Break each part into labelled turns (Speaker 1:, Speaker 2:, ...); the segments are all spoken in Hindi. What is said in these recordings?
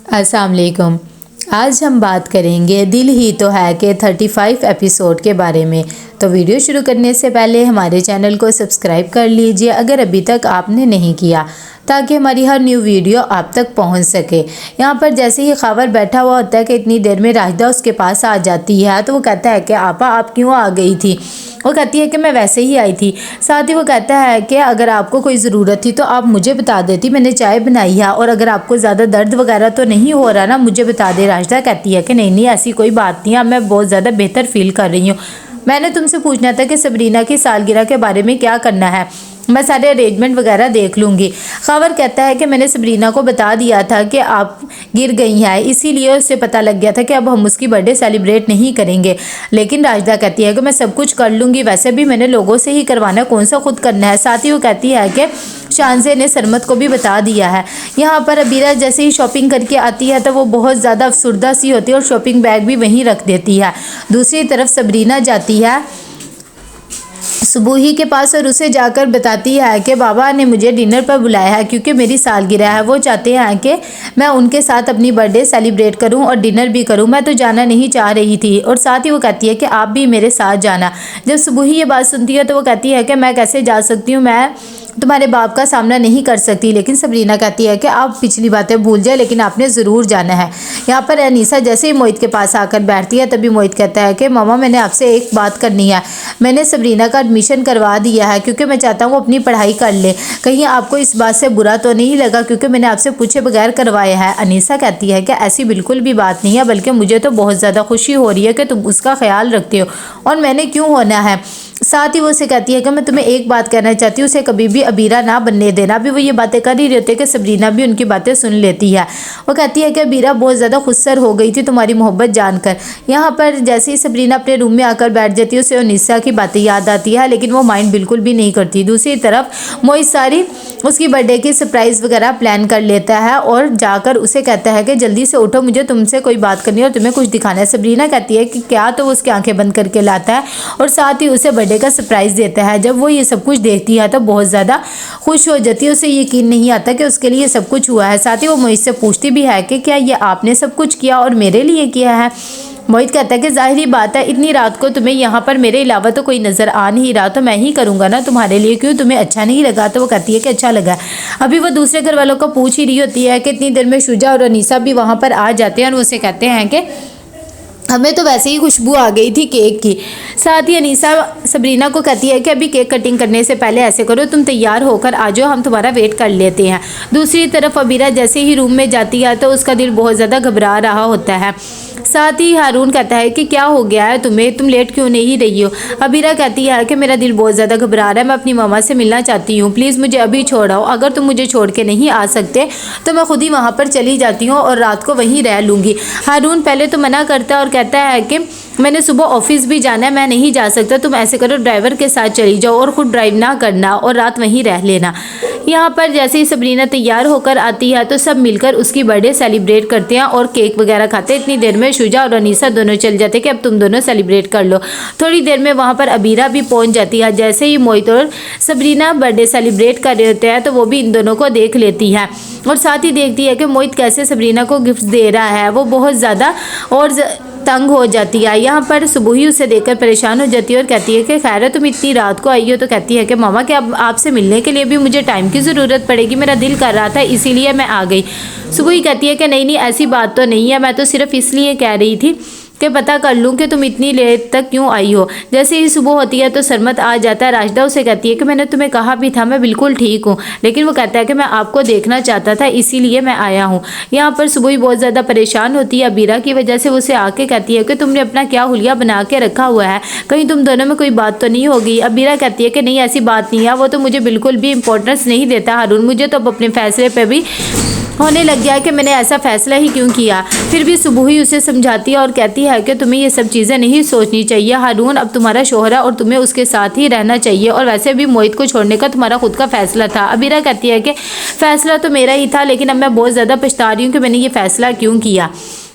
Speaker 1: अस्सलाम वालेकुम। आज हम बात करेंगे दिल ही तो है के 35 एपिसोड के बारे में। तो वीडियो शुरू करने से पहले हमारे चैनल को सब्सक्राइब कर लीजिए अगर अभी तक आपने नहीं किया, ताकि हमारी हर न्यू वीडियो आप तक पहुंच सके। यहाँ पर जैसे ही खबर बैठा हुआ होता है कि इतनी देर में राशिदा उसके पास आ जाती है, तो वो कहता है कि आपा आप क्यों आ गई थी। वो कहती है कि मैं वैसे ही आई थी। साथ ही वो कहता है कि अगर आपको कोई ज़रूरत थी तो आप मुझे बता देती, मैंने चाय बनाई है, और अगर आपको ज़्यादा दर्द वगैरह तो नहीं हो रहा ना, मुझे बता दे। राशिदा कहती है कि नहीं ऐसी कोई बात नहीं है, मैं बहुत ज़्यादा बेहतर फील कर रही हूँ। मैंने तुमसे पूछना था कि सबरीना की सालगिरह के बारे में क्या करना है, मैं सारे अरेंजमेंट वगैरह देख लूँगी। खबर कहता है कि मैंने सबरीना को बता दिया था कि आप गिर गई हैं, इसीलिए उससे पता लग गया था कि अब हम उसकी बर्थडे सेलिब्रेट नहीं करेंगे। लेकिन राशिदा कहती है कि मैं सब कुछ कर लूँगी, वैसे भी मैंने लोगों से ही करवाना है, कौन सा खुद करना है। साथ ही वो कहती है कि शानज़े ने सरमत को भी बता दिया है। यहाँ पर अबीरा जैसे ही शॉपिंग करके आती है तो वो बहुत ज़्यादा अफसुर्दा सी होती है और शॉपिंग बैग भी वहीं रख देती है। दूसरी तरफ सबरीना जाती है सुबूही के पास और उसे जाकर बताती है कि बाबा ने मुझे डिनर पर बुलाया है क्योंकि मेरी सालगिरह है। वो चाहते हैं कि मैं उनके साथ अपनी बर्थडे सेलिब्रेट करूं और डिनर भी करूं। मैं तो जाना नहीं चाह रही थी, और साथ ही वो कहती है कि आप भी मेरे साथ जाना। जब सुबूही ये बात सुनती है तो वो कहती है कि मैं कैसे जा सकती हूँ, मैं तुम्हारे बाप का सामना नहीं कर सकती। लेकिन सबरीना कहती है कि आप पिछली बातें भूल जाए, लेकिन आपने ज़रूर जाना है। यहाँ पर अनीसा जैसे ही मोहित के पास आकर बैठती है तभी मोहित कहता है कि मामा मैंने आपसे एक बात करनी है। मैंने सबरीना का एडमिशन करवा दिया है क्योंकि मैं चाहता हूँ वो अपनी पढ़ाई कर ले। कहीं आपको इस बात से बुरा तो नहीं लगा क्योंकि मैंने आपसे पूछे बगैर करवाया है। अनीसा कहती है कि ऐसी बिल्कुल भी बात नहीं है, बल्कि मुझे तो बहुत ज़्यादा खुशी हो रही है कि तुम उसका ख्याल रखते हो, और मैंने क्यों होना है। साथ ही वो उसे कहती है कि मैं तुम्हें एक बात कहना चाहती हूँ, उसे कभी भी अबीरा ना बनने देना। अभी वो ये बातें कर ही रहते कि सबरीना भी उनकी बातें सुन लेती है। वो कहती है कि अबीरा बहुत ज़्यादा खुदसर हो गई थी तुम्हारी मोहब्बत जानकर। यहाँ पर जैसे ही सबरीना अपने रूम में आकर बैठ जाती है उसे अनीसा की बातें याद आती है, लेकिन वो माइंड बिल्कुल भी नहीं करती। दूसरी तरफ मोहित सारी उसकी बर्थडे की सरप्राइज़ वगैरह प्लान कर लेता है और जाकर उसे कहता है कि जल्दी से उठो, मुझे तुमसे कोई बात करनी है और तुम्हें कुछ दिखाना है। सबरीना कहती है कि क्या, तो वो उसकी आंखें बंद करके लाता है और साथ ही उसे बर्थडे का सरप्राइज़ देता है। जब वो ये सब कुछ देखती है तो बहुत ज़्यादा खुश हो जाती है, उसे यकीन नहीं आता कि उसके लिए सब कुछ हुआ है। साथ ही वो मोहित से पूछती भी है कि क्या ये आपने सब कुछ किया और मेरे लिए किया है। मोहित कहता है कि जाहिर बात है, इतनी रात को तुम्हें यहाँ पर मेरे अलावा तो कोई नज़र आ नहीं रहा, तो मैं ही करूँगा ना तुम्हारे लिए, क्यों तुम्हें अच्छा नहीं लगा। तो वो कहती है कि अच्छा लगा। अभी वो दूसरे घर वालों को पूछ ही रही होती है कि इतनी देर में शुजा और अनीसा भी वहाँ पर आ जाते हैं और उसे कहते हैं कि हमें तो वैसे ही खुशबू आ गई थी केक की। साथ ही अनीसा सबरीना को कहती है कि अभी केक कटिंग करने से पहले ऐसे करो, तुम तैयार होकर आ जाओ, हम तुम्हारा वेट कर लेते हैं। दूसरी तरफ अबीरा जैसे ही रूम में जाती है तो उसका दिल बहुत ज़्यादा घबरा रहा होता है। साथ ही हारून कहता है कि क्या हो गया है तुम्हें, तुम लेट क्यों नहीं रही हो। अबीरा कहती है कि मेरा दिल बहुत ज़्यादा घबरा रहा है, मैं अपनी मामा से मिलना चाहती हूँ, प्लीज़ मुझे अभी छोड़ाओ। अगर तुम मुझे छोड़ के नहीं आ सकते तो मैं खुद ही वहाँ पर चली जाती हूँ और रात को वहीं रह लूँगी। हारून पहले तो मना करता है और कहता है कि मैंने सुबह ऑफिस भी जाना है, मैं नहीं जा सकता, तुम ऐसे करो ड्राइवर के साथ चली जाओ और ख़ुद ड्राइव ना करना और रात वहीं रह लेना। यहाँ पर जैसे ही सबरीना तैयार होकर आती है तो सब मिलकर उसकी बर्थडे सेलिब्रेट करते हैं और केक वगैरह खाते हैं। इतनी देर में शुजा और अनीसा दोनों चल जाते हैं कि अब तुम दोनों सेलिब्रेट कर लो। थोड़ी देर में वहाँ पर अबीरा भी पहुँच जाती है। जैसे ही मोहित और सबरीना बर्थडे सेलिब्रेट कर रहे होते हैं तो वो भी इन दोनों को देख लेती है और साथ ही देखती है कि मोहित कैसे सबरीना को गिफ्ट दे रहा है। वो बहुत ज़्यादा और तंग हो जाती है। यहाँ पर सुबूही उसे देखकर परेशान हो जाती है और कहती है कि खैर तुम इतनी रात को आई हो। तो कहती है कि मामा क्या अब आपसे मिलने के लिए भी मुझे टाइम की ज़रूरत पड़ेगी, मेरा दिल कर रहा था इसीलिए मैं आ गई। सुबूही कहती है कि नहीं ऐसी बात तो नहीं है, मैं तो सिर्फ इसलिए कह रही थी कि पता कर लूँ कि तुम इतनी लेट तक क्यों आई हो। जैसे ही सुबह होती है तो सरमत आ जाता है। राशिदा उसे कहती है कि मैंने तुम्हें कहा भी था मैं बिल्कुल ठीक हूँ, लेकिन वो कहता है कि मैं आपको देखना चाहता था इसीलिए मैं आया हूँ। यहाँ पर सुबह बहुत ज़्यादा परेशान होती है अबीरा की वजह से। वो उसे आके कहती है कि तुमने अपना क्या हुलिया बना के रखा हुआ है, कहीं तुम दोनों में कोई बात तो नहीं होगी। अबीरा कहती है कि नहीं ऐसी बात नहीं है, वो तो मुझे बिल्कुल भी इंपॉर्टेंस नहीं देता हारून, मुझे तो अब अपने फैसले पर भी होने लग गया कि मैंने ऐसा फ़ैसला ही क्यों किया। फिर भी सुबह ही उसे समझाती है और कहती है कि तुम्हें ये सब चीज़ें नहीं सोचनी चाहिए हारून, अब तुम्हारा शोहर है और तुम्हें उसके साथ ही रहना चाहिए, और वैसे भी मोहित को छोड़ने का तुम्हारा खुद का फ़ैसला था। अबीरा कहती है कि फ़ैसला तो मेरा ही था, लेकिन अब मैं बहुत ज़्यादा पछता रही हूँ कि मैंने ये फ़ैसला क्यों किया।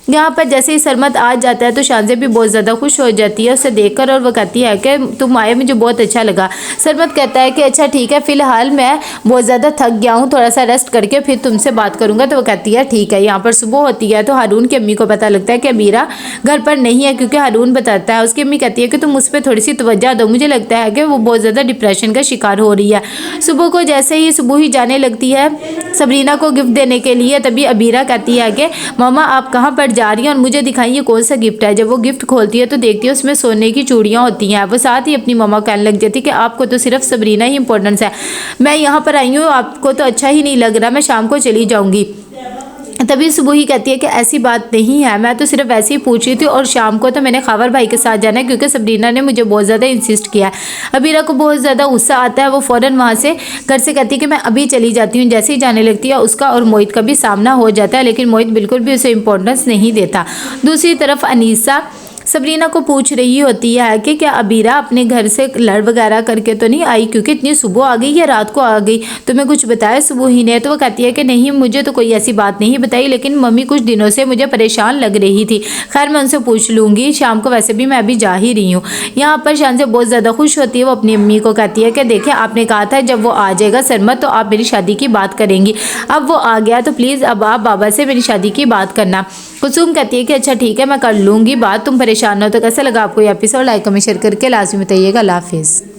Speaker 1: यहाँ पर जैसे ही सरमत आ जाता है तो शानज़ेब भी बहुत ज़्यादा खुश हो जाती है उसे देखकर, और वो कहती है कि तुम आए मुझे बहुत अच्छा लगा। सरमत कहता है कि अच्छा ठीक है, फ़िलहाल मैं बहुत ज़्यादा थक गया हूँ, थोड़ा सा रेस्ट करके फिर तुमसे बात करूँगा। तो वो कहती है ठीक है। यहाँ पर सुबह होती है तो हारून की अम्मी को पता लगता है कि अबीरा घर पर नहीं है, क्योंकि हारून बताता है, उसकी अम्मी कहती है कि तुम उस पर थोड़ी सी तवज्जो दो, मुझे लगता है कि वो बहुत ज़्यादा डिप्रेशन का शिकार हो रही है। सुबह को जैसे ही सुबह ही जाने लगती है सबरीना को गिफ्ट देने के लिए, तभी अबीरा कहती है कि मामा आप कहाँ पर जा रही हैं और मुझे दिखाइए कौन सा गिफ्ट है। जब वो गिफ्ट खोलती है तो देखती है उसमें सोने की चूड़ियाँ होती हैं। वो साथ ही अपनी मामा कहने लग जाती है कि आपको तो सिर्फ सबरीना ही इंपॉर्टेंस है, मैं यहाँ पर आई हूँ, आपको तो अच्छा ही नहीं लग रहा, मैं शाम को चली जाऊँगी। तभी सुबह ही कहती है कि ऐसी बात नहीं है, मैं तो सिर्फ ऐसे ही पूछ रही थी, और शाम को तो मैंने खावर भाई के साथ जाना है क्योंकि सबरीना ने मुझे बहुत ज़्यादा इंसिस्ट किया है। अबीरा को बहुत ज़्यादा गुस्सा आता है, वो फ़ौरन वहाँ से घर से कहती है कि मैं अभी चली जाती हूँ। जैसे ही जाने लगती है उसका और मोहित का भी सामना हो जाता है, लेकिन मोहित बिल्कुल भी उसे इंपॉर्टेंस नहीं देता। दूसरी तरफ अनीसा सबरीना को पूछ रही होती है कि क्या अबीरा अपने घर से लड़ वगैरह करके तो नहीं आई, क्योंकि इतनी सुबह आ गई या रात को आ गई, तुम्हें कुछ बताया सुबह ही ने। तो वो कहती है कि नहीं, मुझे तो कोई ऐसी बात नहीं बताई, लेकिन मम्मी कुछ दिनों से मुझे परेशान लग रही थी। खैर मैं उनसे पूछ लूँगी शाम को, वैसे भी मैं अभी जा ही रही हूँ। यहाँ पर शान से बहुत ज़्यादा खुश होती है, वो अपनी अम्मी को कहती है कि देखिए आपने कहा था जब वो आ जाएगा सरमत तो आप मेरी शादी की बात करेंगी, अब वो आ गया तो प्लीज़ अब आप बाबा से मेरी शादी की बात करना। कुसुम कहती है कि अच्छा ठीक है मैं कर लूँगी बात, तुम परेशान हो। तो कैसा लगा आपको ये एपिसोड, लाइक कमेंट शेयर करके लाजमी बताइएगा। अल्लाह हाफिज़।